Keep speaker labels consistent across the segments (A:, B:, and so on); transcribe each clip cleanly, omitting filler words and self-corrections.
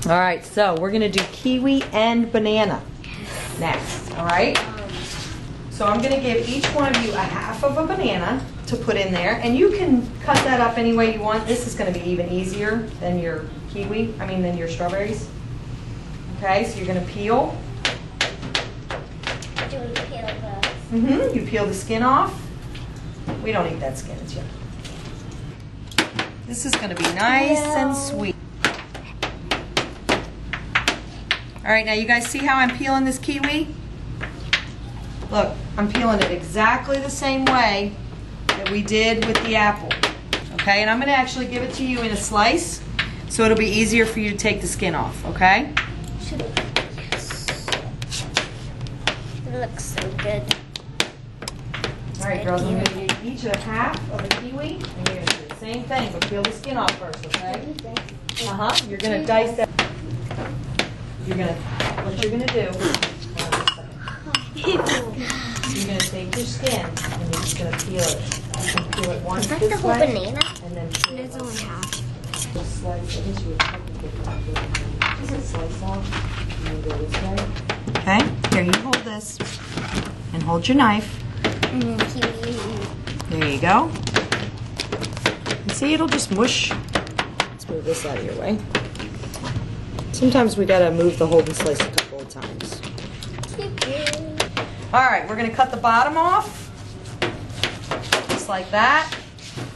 A: All right, so we're gonna do kiwi and banana next, all right? So I'm gonna give each one of you a half of a banana to put in there, and you can cut that up any way you want. This is gonna be even easier than your than your strawberries. Okay, so you're gonna peel.
B: Do we peel the...
A: Mm-hmm, you peel the skin off. We don't eat that skin, it's yummy. This is gonna be nice and sweet. All right, now you guys see how I'm peeling this kiwi? Look, I'm peeling it exactly the same way that we did with the apple. Okay, and I'm gonna actually give it to you in a slice so it'll be easier for you to take the skin off, okay?
B: Yes. It looks so good.
A: All right, girls, I'm gonna give each a half of a kiwi, and you're gonna do the same thing, but peel the skin off first, okay? Uh-huh, you're gonna dice that. What you're gonna do, you're gonna take your skin and you're just gonna peel it. You can peel it once
B: Is that
A: this
B: the whole
A: way,
B: banana?
A: and then peel
B: There's only half.
A: just slice it. Just slice off, and then go this way. Okay, here, you hold this, and hold your knife.
B: And then kiwi.
A: There you go. And see, it'll just mush. Let's move this out of your way. Sometimes we gotta move the whole slice a couple of times. All right, we're gonna cut the bottom off, just like that,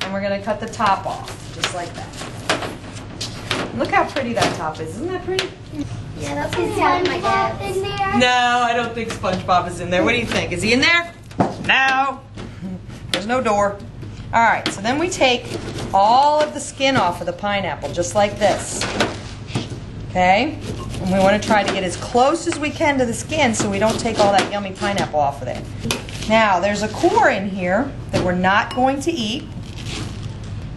A: and we're gonna cut the top off, just like that. Look how pretty that top is. Isn't that pretty?
B: Yeah, that's SpongeBob in there.
A: No, I don't think SpongeBob is in there. What do you think? Is he in there? No. There's no door. All right, so then we take all of the skin off of the pineapple, just like this. Okay? And we want to try to get as close as we can to the skin so we don't take all that yummy pineapple off of there. Now, there's a core in here that we're not going to eat.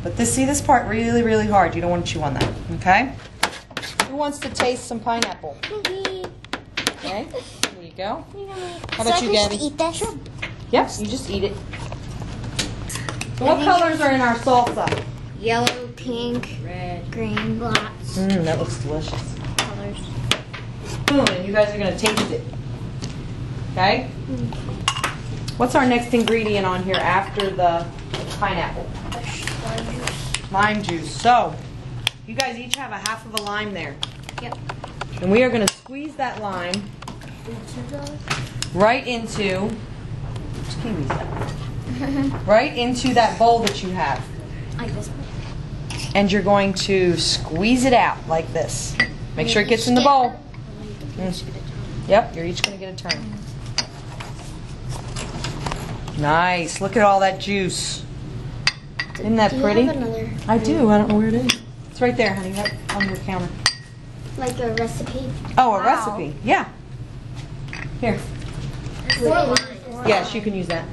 A: But see this part really, really hard. You don't want to chew on that. Okay? Who wants to taste some pineapple? Okay, there you go. How about you, Gabby?
B: Eat that? Sure.
A: Yep, you just eat it. So what colors are in our salsa?
B: Yellow, pink, red, green, black.
A: That looks delicious.
B: Colors.
A: Spoon, and you guys are going to taste it. Okay? What's our next ingredient on here after the pineapple? Lime juice. So, you guys each have a half of a lime there.
B: Yep.
A: And we are going to squeeze that lime right into right into that bowl that you have.
B: Like this one.
A: And you're going to squeeze it out like this. Make sure it gets in the bowl. Yep, you're each going to get a turn. Nice. Look at all that juice. Isn't that pretty? I do. I don't know where it is. It's right there, honey, right on your counter.
B: Like a recipe?
A: Oh, a recipe. Yeah. Here.
B: 4 lines.
A: Yes, you can use that.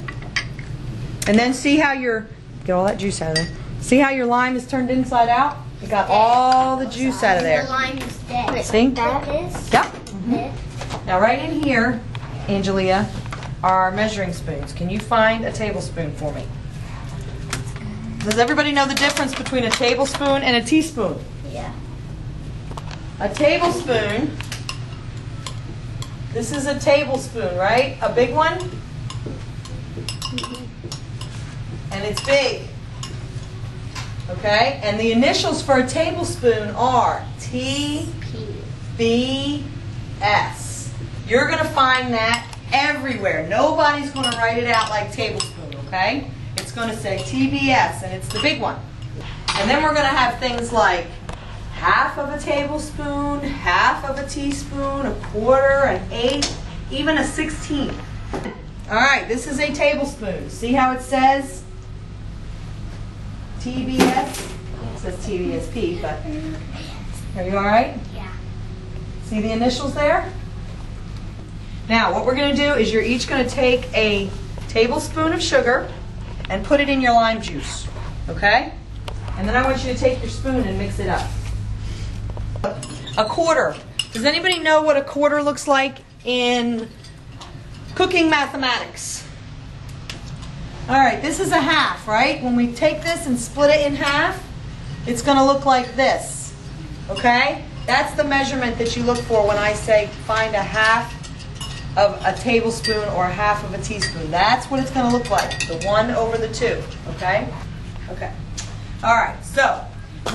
A: And then see how get all that juice out of there. See how your lime is turned inside out? It got all the juice out of there.
B: The lime is dead.
A: See?
B: That is?
A: Yep. Now right in here, Angelia, are our measuring spoons. Can you find a tablespoon for me? Does everybody know the difference between a tablespoon and a teaspoon?
B: Yeah.
A: A tablespoon, this is a tablespoon, right? A big one? And it's big. Okay? And the initials for a tablespoon are TBS. You're going to find that everywhere. Nobody's going to write it out like tablespoon, okay? It's going to say TBS, and it's the big one. And then we're going to have things like half of a tablespoon, half of a teaspoon, a quarter, an eighth, even a 16th. All right, this is a tablespoon. See how it says TBS? It says TBSP, but are you all right?
B: Yeah.
A: See the initials there? Now, what we're going to do is you're each going to take a tablespoon of sugar and put it in your lime juice, okay? And then I want you to take your spoon and mix it up. A quarter. Does anybody know what a quarter looks like in cooking mathematics? All right, this is a half, right? When we take this and split it in half, it's going to look like this, okay? That's the measurement that you look for when I say find a half of a tablespoon or a half of a teaspoon. That's what it's going to look like, the 1 over the 2, okay? Okay. All right, so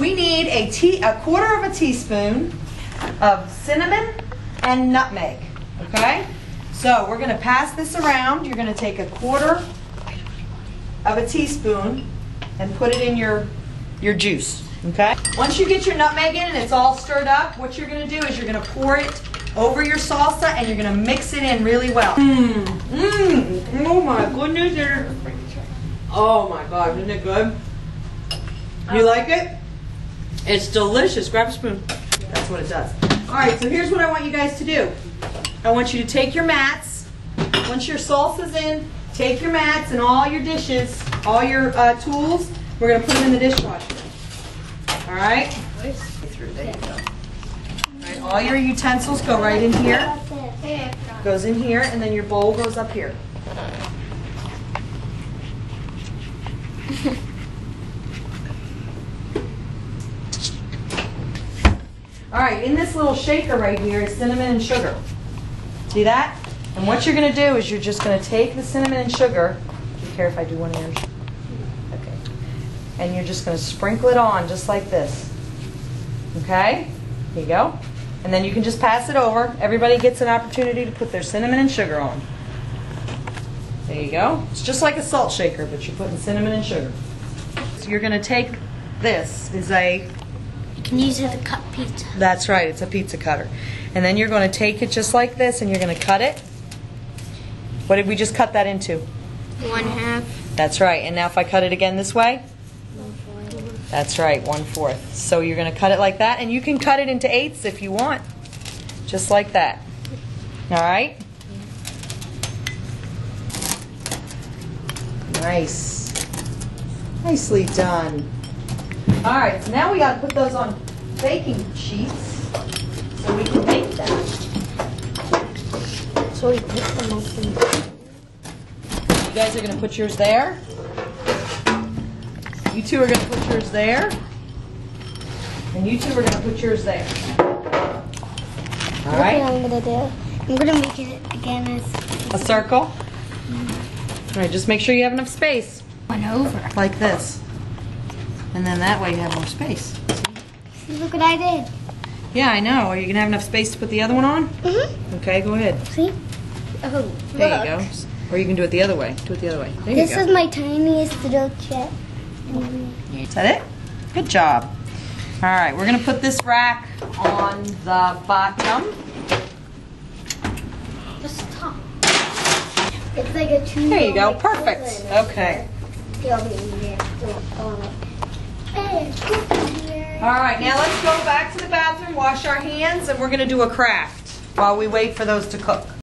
A: we need a quarter of a teaspoon of cinnamon and nutmeg, okay? So we're going to pass this around. You're going to take a quarter of a teaspoon and put it in your juice, okay? Once you get your nutmeg in and it's all stirred up, what you're going to do is you're going to pour it over your salsa and you're going to mix it in really well. Oh my goodness. Oh my God, isn't it good? You like it? It's delicious. Grab a spoon. That's what it does. All right, so here's what I want you guys to do. I want you to take your mats. Once your salsa's in, take your mats and all your dishes, all your tools. We're going to put them in the dishwasher. All right? There you go. All right, all your utensils go right in here. Goes in here, and then your bowl goes up here. All right, in this little shaker right here is cinnamon and sugar. See that? And what you're going to do is you're just going to take the cinnamon and sugar. Do you care if I do one of yours? Okay. And you're just going to sprinkle it on just like this. Okay? Here you go. And then you can just pass it over. Everybody gets an opportunity to put their cinnamon and sugar on. There you go. It's just like a salt shaker, but you're putting cinnamon and sugar. So you're going to take this is a...
B: You can use it to cut pizza.
A: That's right, it's a pizza cutter. And then you're going to take it just like this and you're going to cut it. What did we just cut that into?
B: 1/2.
A: That's right. And now if I cut it again this way?
B: 1/4.
A: That's right, 1/4. So you're going to cut it like that, and you can cut it into 8ths if you want. Just like that. All right? Nice. Nicely done. All right, so now we got to put those on baking sheets so we can bake them.
B: So we put them open.
A: You guys are going to put yours there. You two are going to put yours there. And you two are going to put yours there. All right?
B: What I'm going to do, I'm going to make it again as
A: A circle. All right, just make sure you have enough space.
B: 1 over.
A: Like this. And then that way you have more space.
B: See, look what I did.
A: Yeah, I know. Are you going to have enough space to put the other one on?
B: Mm-hmm.
A: Okay, go ahead.
B: See? Oh,
A: There
B: look.
A: you go. Or you can do it the other way. Do it the other way. There
B: This
A: you go.
B: is my tiniest little chip.
A: Is that it? Good job. All right, we're going to put this rack on the bottom.
B: Just top. It's like a 2.
A: There you go. Perfect. Okay. All right, now let's go back to the bathroom, wash our hands, and we're going to do a craft while we wait for those to cook.